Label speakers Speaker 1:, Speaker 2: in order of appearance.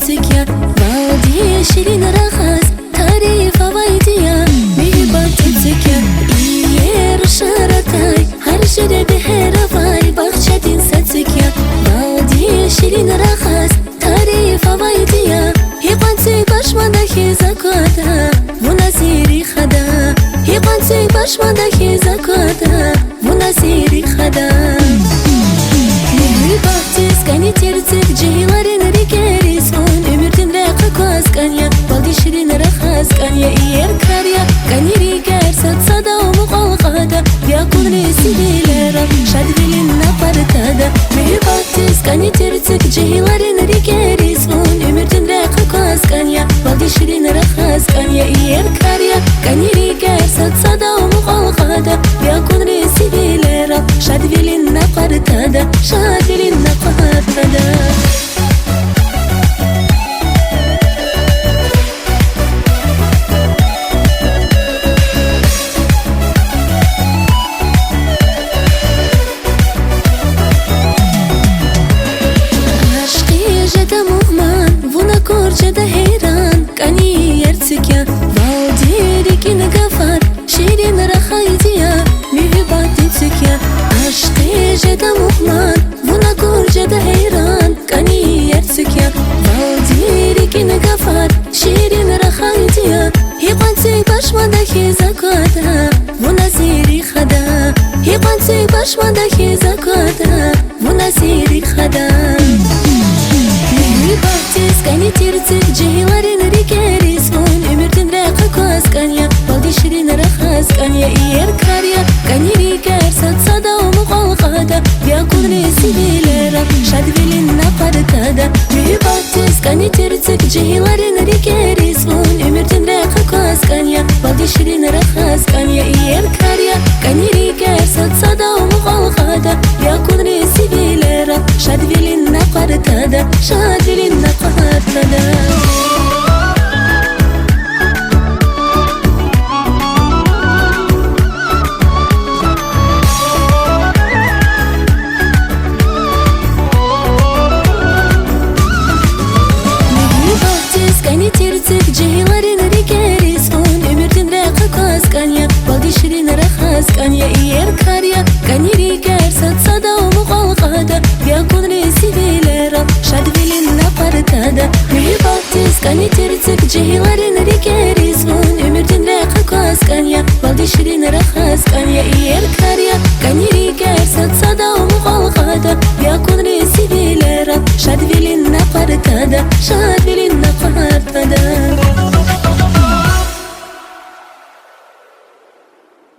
Speaker 1: تتسكيا وادي شيرين رخص تعريف وايديا مهبة تتسكيا إيه رشارتاي هرشد بحيرة فاي بخشة ستسكيا وادي شيرين رخص تعريف وايديا هيقانسي باشمانداكي زكواتا وناسيري خدا هيقانسي باشمانداكي زكواتا وناسيري خدا Скани терцик джейларын рикерис он өмүрдүн ракы касканья балди ширин рахасканья иер карья кани рикер сатсада омук алгада якун ресилера шадвилин напартада мебати скани терцик джейларын рикерис он өмүрдүн ракы касканья балди ширин рахасканья иер карья кани рикер сатсада омук алгада якун ресилера шадвилин напартада шадвилин напартада Korçada heyran kani yertsikya Valdiri kin gafar şirin rahaydiya Mühibbat tsikya Aşkı jeda muhman Buna korçada heyran kani yertsikya Valdiri kin gafar şirin rahaydiya Hiqansi başmandaki zakata Buna siri khada Hiqansi başmandaki zakata Buna siri khada Скани терцик джейларын рикерис он өмүрдүн ракы касканья балди ширин рахасканья иер карья кани рикер сатсада омук алгада якун ресилера шадвилин напартада мюбати скани терцик джейларын рикерис он өмүрдүн ракы касканья балди ширин рахасканья иер карья кани рикер сатсада омук алгада якун ресилера шадвилин напартада шадвилин напартада Скани терцик джейларын рикерис он өмүрдүн ракы касканья балди ширин рахасканья иер карья кани рикер сатсада омук алгада якун ресилера шадвилин напартада мюбати скани терцик джейларын рикерис он өмүрдүн ракы касканья балди ширин рахасканья